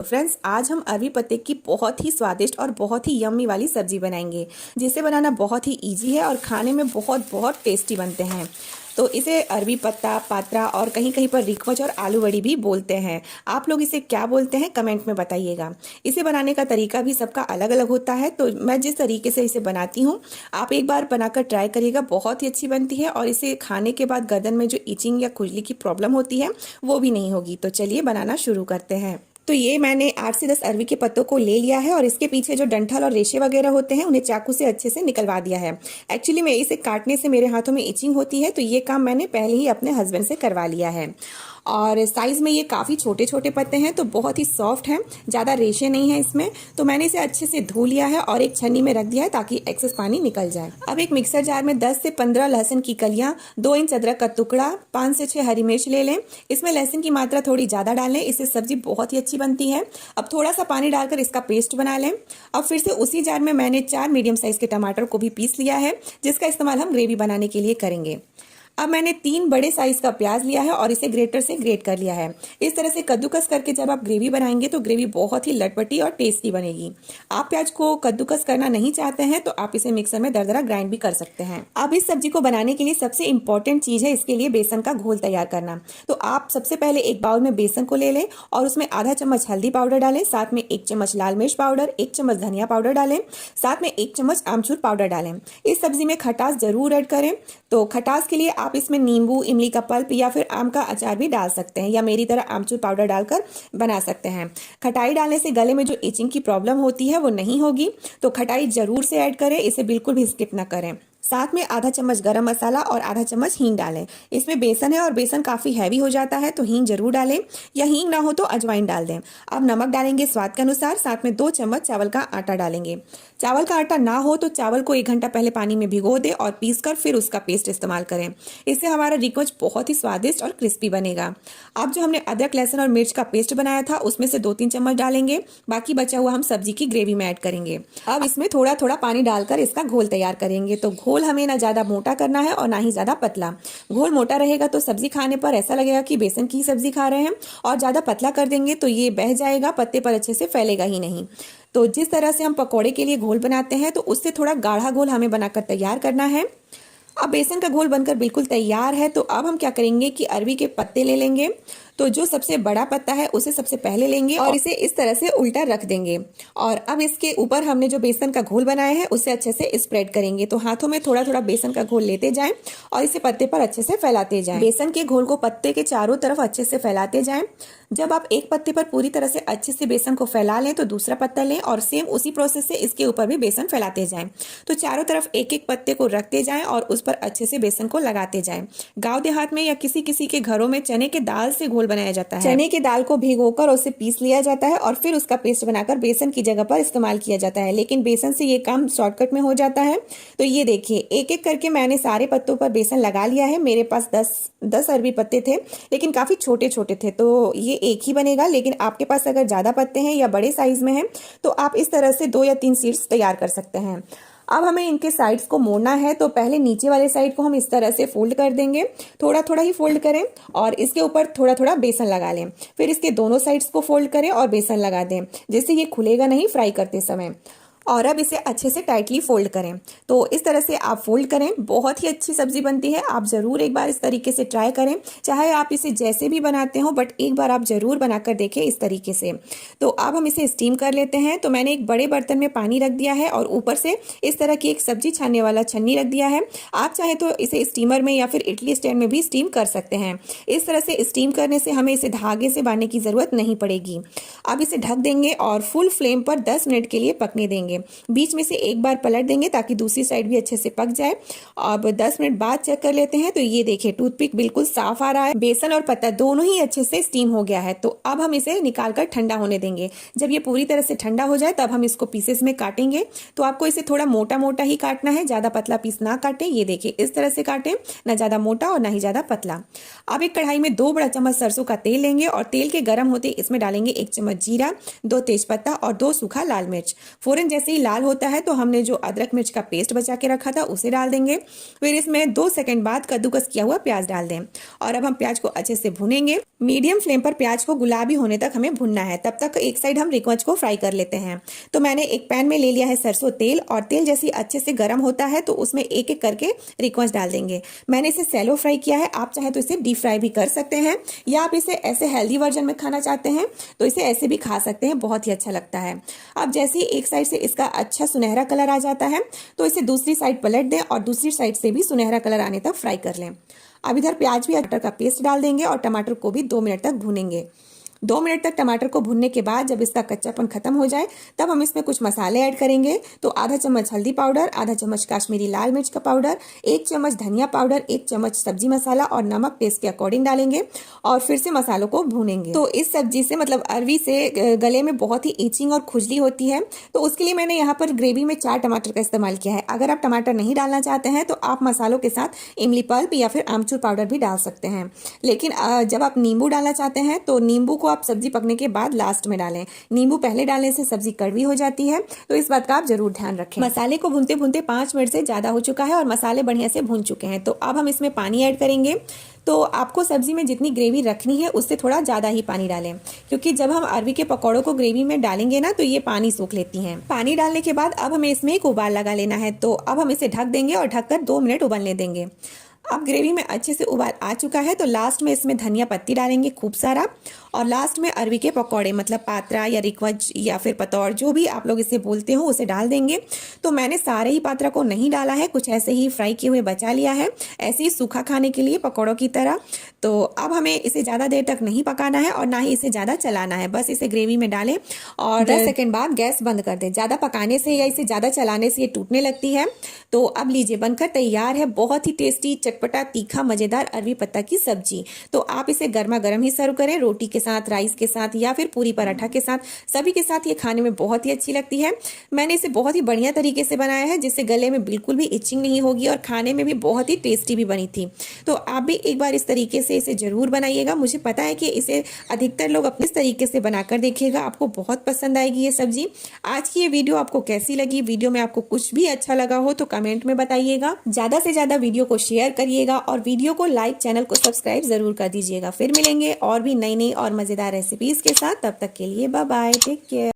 Friends, आज हम अरबी पत्ते की बहुत ही स्वादिष्ट और बहुत ही यम्मी वाली सब्जी बनाएंगे, जिसे बनाना बहुत ही इजी है और खाने में बहुत बहुत टेस्टी बनते हैं। तो इसे अरबी पत्ता, पात्रा और कहीं कहीं पर रिकवच और आलू वड़ी भी बोलते हैं। आप लोग इसे क्या बोलते हैं कमेंट में बताइएगा। इसे बनाने का तरीका भी सबका अलग अलग होता है, तो मैं जिस तरीके से इसे बनाती हूँ आप एक बार बनाकर ट्राई करिएगा। बहुत ही अच्छी बनती है और इसे खाने के बाद गर्दन में जो इचिंग या खुजली की प्रॉब्लम होती है वो भी नहीं होगी। तो चलिए बनाना शुरू करते हैं। तो ये मैंने 8 से 10 अरवी के पत्तों को ले लिया है और इसके पीछे जो डंठल और रेशे वगैरह होते हैं उन्हें चाकू से अच्छे से निकलवा दिया है। एक्चुअली में इसे काटने से मेरे हाथों में इचिंग होती है, तो ये काम मैंने पहले ही अपने हस्बैंड से करवा लिया है। और साइज़ में ये काफ़ी छोटे छोटे पत्ते हैं, तो बहुत ही सॉफ्ट हैं, ज़्यादा रेशे नहीं है इसमें। तो मैंने इसे अच्छे से धो लिया है और एक छन्नी में रख दिया है ताकि एक्सेस पानी निकल जाए। अब एक मिक्सर जार में 10 से 15 लहसुन की कलियां, 2 इंच अदरक का टुकड़ा, 5 से 6 हरी मिर्च ले लें। इसमें लहसुन की मात्रा थोड़ी ज़्यादा डालें, इससे सब्जी बहुत ही अच्छी बनती है। अब थोड़ा सा पानी डालकर इसका पेस्ट बना लें। अब फिर से उसी जार में मैंने 4 मीडियम साइज के टमाटर को भी पीस लिया है, जिसका इस्तेमाल हम ग्रेवी बनाने के लिए करेंगे। अब मैंने 3 बड़े साइज का प्याज लिया है और इसे ग्रेटर से ग्रेट कर लिया है। इस तरह से कद्दूकस करके जब आप ग्रेवी बनाएंगे तो ग्रेवी बहुत ही लटपटी और टेस्टी बनेगी। आप प्याज को कद्दूकस करना नहीं चाहते हैं तो आप इसे मिक्सर में दरदरा ग्राइंड भी कर सकते हैं। अब इस सब्जी को बनाने के लिए सबसे इंपॉर्टेंट चीज है इसके लिए बेसन का घोल तैयार करना। तो आप सबसे पहले एक बाउल में बेसन को ले लें और उसमें आधा चम्मच हल्दी पाउडर डालें, साथ में 1 चम्मच लाल मिर्च पाउडर, 1 चम्मच धनिया पाउडर डालें, साथ में 1 चम्मच आमचूर पाउडर डालें। इस सब्जी में खटास जरूर ऐड करें। तो खटास के लिए आप इसमें नींबू, इमली का पल्प या फिर आम का अचार भी डाल सकते हैं, या मेरी तरह आमचूर पाउडर डालकर बना सकते हैं। खटाई डालने से गले में जो इचिंग की प्रॉब्लम होती है वो नहीं होगी, तो खटाई जरूर से ऐड करें, इसे बिल्कुल भी स्किप ना करें। साथ में आधा चम्मच गरम मसाला और आधा चम्मच हींग डालें। इसमें बेसन है और बेसन काफ़ी हैवी हो जाता है, तो हींग जरूर डालें, या हींग ना हो तो अजवाइन डाल दें। अब नमक डालेंगे स्वाद के अनुसार, साथ में 2 चम्मच चावल का आटा डालेंगे। चावल का आटा ना हो तो चावल को 1 घंटा पहले पानी में भिगो दें और पीसकर फिर उसका पेस्ट इस्तेमाल करें। इससे हमारा रिकोच बहुत ही स्वादिष्ट और क्रिस्पी बनेगा। अब जो हमने अदरक, लहसुन और मिर्च का पेस्ट बनाया था उसमें से 2-3 चम्मच डालेंगे, बाकी बचा हुआ हम सब्जी की ग्रेवी में ऐड करेंगे। अब इसमें थोड़ा थोड़ा पानी डालकर इसका घोल तैयार करेंगे। तो घोल हमें ना ज्यादा मोटा करना है और ना ही ज्यादा पतला। घोल मोटा रहेगा तो सब्जी खाने पर ऐसा लगेगा कि बेसन की सब्जी खा रहे हैं, और ज्यादा पतला कर देंगे तो ये बह जाएगा, पत्ते पर अच्छे से फैलेगा ही नहीं। तो जिस तरह से हम पकौड़े के लिए घोल बनाते हैं तो उससे थोड़ा गाढ़ा घोल हमें बनाकर तैयार करना है। अब बेसन का घोल बनकर बिल्कुल तैयार है, तो अब हम क्या करेंगे कि अरवी के पत्ते ले लेंगे। तो जो सबसे बड़ा पत्ता है उसे सबसे पहले लेंगे और इसे इस तरह से उल्टा रख देंगे, और अब इसके ऊपर हमने जो बेसन का घोल बनाया है उसे अच्छे से स्प्रेड करेंगे। तो हाथों में थोड़ा थोड़ा बेसन का घोल लेते जाएं और इसे पत्ते पर अच्छे से फैलाते जाएं। बेसन के घोल को पत्ते के चारों तरफ अच्छे से फैलाते जाएं। जब आप एक पत्ते पर पूरी तरह से अच्छे से बेसन को फैला लें तो दूसरा पत्ता लें और सेम उसी प्रोसेस से इसके ऊपर भी बेसन फैलाते जाएं। तो चारों तरफ एक एक पत्ते को रखते जाएं और उस पर अच्छे से बेसन को लगाते जाएं। गांव देहात में या किसी किसी के घरों में चने के दाल से घोल बनाया जाता है। चने की दाल को भिगोकर उसे पीस लिया जाता है और फिर उसका पेस्ट बनाकर बेसन की जगह पर इस्तेमाल किया जाता है, लेकिन बेसन से ये काम शॉर्टकट में हो जाता है। तो ये देखिए, एक एक करके मैंने सारे पत्तों पर बेसन लगा लिया है। मेरे पास 10 अरबी पत्ते थे, लेकिन काफी छोटे छोटे थे, तो ये एक ही बनेगा। लेकिन आपके पास अगर ज्यादा पत्ते हैं या बड़े साइज में हैं तो आप इस तरह से 2 या 3 सीड्स तैयार कर सकते हैं। अब हमें इनके साइड्स को मोड़ना है, तो पहले नीचे वाले साइड को हम इस तरह से फोल्ड कर देंगे। थोड़ा थोड़ा ही फोल्ड करें और इसके ऊपर थोड़ा थोड़ा बेसन लगा लें। फिर इसके दोनों साइड्स को फोल्ड करें और बेसन लगा दें, जिससे ये खुलेगा नहीं फ्राई करते समय। और अब इसे अच्छे से टाइटली फोल्ड करें। तो इस तरह से आप फोल्ड करें, बहुत ही अच्छी सब्जी बनती है। आप जरूर एक बार इस तरीके से ट्राई करें, चाहे आप इसे जैसे भी बनाते हो, बट एक बार आप जरूर बनाकर देखें इस तरीके से। तो अब हम इसे स्टीम कर लेते हैं। तो मैंने एक बड़े बर्तन में पानी रख दिया है और ऊपर से इस तरह की एक सब्जी छानने वाला छन्नी रख दिया है। आप चाहे तो इसे स्टीमर में या फिर इडली स्टैंड में भी स्टीम कर सकते हैं। इस तरह से स्टीम करने से हमें इसे धागे से बांधने की जरूरत नहीं पड़ेगी। अब इसे ढक देंगे और फुल फ्लेम पर 10 मिनट के लिए पकने देंगे। बीच में से एक बार पलट देंगे ताकि दूसरी साइड भी अच्छे से पक जाए। अब 10 मिनट बाद चेक कर लेते हैं। तो ये देखिए, टूथपिक बिल्कुल साफ आ रहा है, बेसन और पत्ता दोनों ही अच्छे से स्टीम हो गया है। तो अब हम इसे निकालकर ठंडा होने देंगे। जब ये पूरी तरह से ठंडा हो जाए तब हम इसको पीसेस में काटेंगे। तो आपको इसे थोड़ा मोटा मोटा ही काटना है, ज्यादा पतला पीस ना काटें। ये देखिए, इस तरह से काटें, ना ज्यादा मोटा और ना ही ज्यादा पतला। अब एक कढ़ाई में 2 बड़ा चम्मच सरसों का तेल लेंगे और तेल के गर्म होते इसमें डालेंगे 1 चम्मच चम्मच जीरा, 2 तेजपत्ता और 2 सूखा लाल मिर्च। फ़ौरन जैसे ही लाल होता है तो हमने जो अदरक मिर्च का पेस्ट बचा के रखा था उसे डाल देंगे। फिर इसमें 2 सेकंड बाद कद्दूकस किया हुआ प्याज डाल दें और अब हम प्याज को अच्छे से भुनेंगे। मीडियम फ्लेम पर प्याज को गुलाबी होने तक हमें भुनना है। तब तक एक साइड हम रिकवच को फ्राई कर लेते हैं। तो मैंने एक पैन में ले लिया है सरसों तेल और तेल जैसे अच्छे से गर्म होता है तो उसमें एक एक करके रिकवच डाल देंगे। मैंने इसे सैलो फ्राई किया है, आप चाहे तो इसे डीप फ्राई भी कर सकते हैं या आप इसे ऐसे हेल्दी वर्जन में खाना चाहते हैं तो इसे ऐसे भी खा सकते हैं, बहुत ही अच्छा लगता है। अब जैसे ही एक साइड से इसका अच्छा सुनहरा कलर आ जाता है तो इसे दूसरी साइड पलट दें और दूसरी साइड से भी सुनहरा कलर आने तक फ्राई कर लें। अब इधर प्याज भी टमाटर का पेस्ट डाल देंगे और टमाटर को भी 2 मिनट तक भूनेंगे। 2 मिनट तक टमाटर को भुनने के बाद जब इसका कच्चापन खत्म हो जाए तब हम इसमें कुछ मसाले ऐड करेंगे। तो आधा चम्मच हल्दी पाउडर, आधा चम्मच काश्मीरी लाल मिर्च का पाउडर, 1 चम्मच धनिया पाउडर, 1 चम्मच सब्जी मसाला और नमक टेस्ट के अकॉर्डिंग डालेंगे और फिर से मसालों को भूनेंगे। तो इस सब्जी से मतलब अरवी से गले में बहुत ही ईचिंग और खुजली होती है, तो उसके लिए मैंने यहाँ पर ग्रेवी में 4 टमाटर का इस्तेमाल किया है। अगर आप टमाटर नहीं डालना चाहते हैं तो आप मसालों के साथ इमली पल्प या फिर आमचूर पाउडर भी डाल सकते हैं। लेकिन जब आप नींबू डालना चाहते हैं तो नींबू को आप सब्जी पकने के बाद लास्ट में डालें। नींबू पहले डालने से सब्जी कड़वी हो जाती है, तो इस बात का आप जरूर ध्यान रखें। मसाले को भूनते भूनते 5 मिनट से ज्यादा हो चुका है और मसाले बढ़िया से भून चुके हैं। तो अब हम इसमें पानी ऐड करेंगे। तो आपको सब्जी में जितनी ग्रेवी रखनी है उससे थोड़ा ज़्यादा ही पानी डालें, क्योंकि जब हम अरवी के पकौड़ों को ग्रेवी में डालेंगे ना तो ये पानी सोख लेती हैं। पानी डालने के बाद अब हमें इसमें एक उबाल लगा लेना है। तो अब हम इसे ढक देंगे और ढककर 2 मिनट उबलने देंगे। अब ग्रेवी में अच्छे से उबाल आ चुका है तो लास्ट में इसमें धनिया पत्ती डालेंगे खूब सारा और लास्ट में अरवी के पकौड़े मतलब पात्रा या रिकवच या फिर पतौड़ जो भी आप लोग इसे बोलते हो उसे डाल देंगे। तो मैंने सारे ही पात्रा को नहीं डाला है, कुछ ऐसे ही फ्राई किए हुए बचा लिया है, ऐसे ही सूखा खाने के लिए पकौड़ों की तरह। तो अब हमें इसे ज़्यादा देर तक नहीं पकाना है और ना ही इसे ज़्यादा चलाना है, बस इसे ग्रेवी में डालें और 10 सेकेंड बाद गैस बंद कर दें। ज़्यादा पकाने से या इसे ज़्यादा चलाने से ये टूटने लगती है। तो अब लीजिए बनकर तैयार है बहुत ही टेस्टी चटपटा तीखा मज़ेदार अरवी पत्ता की सब्जी। तो आप इसे गर्मा गर्म ही सर्व करें, रोटी के साथ, राइस के साथ या फिर पूरी पराठा के साथ, सभी के साथ ये खाने में बहुत ही अच्छी लगती है। मैंने इसे बहुत ही बढ़िया तरीके से बनाया है जिससे गले में बिल्कुल भी इचिंग नहीं होगी और खाने में भी बहुत ही टेस्टी भी बनी थी। तो आप भी एक बार इस तरीके से इसे ज़रूर बनाइएगा। मुझे पता है कि इसे अधिकतर लोग अपने इस तरीके से बनाकर देखिएगा, आपको बहुत पसंद आएगी ये सब्जी। आज की ये वीडियो आपको कैसी लगी? वीडियो में आपको कुछ भी अच्छा लगा हो तो कमेंट में बताइएगा। ज़्यादा से ज़्यादा वीडियो को शेयर करिएगा और वीडियो को लाइक, चैनल को सब्सक्राइब ज़रूर कर दीजिएगा। फिर मिलेंगे और भी नई नई और मज़ेदार रेसिपीज़ के साथ। तब तक के लिए बाय बाय, टेक केयर।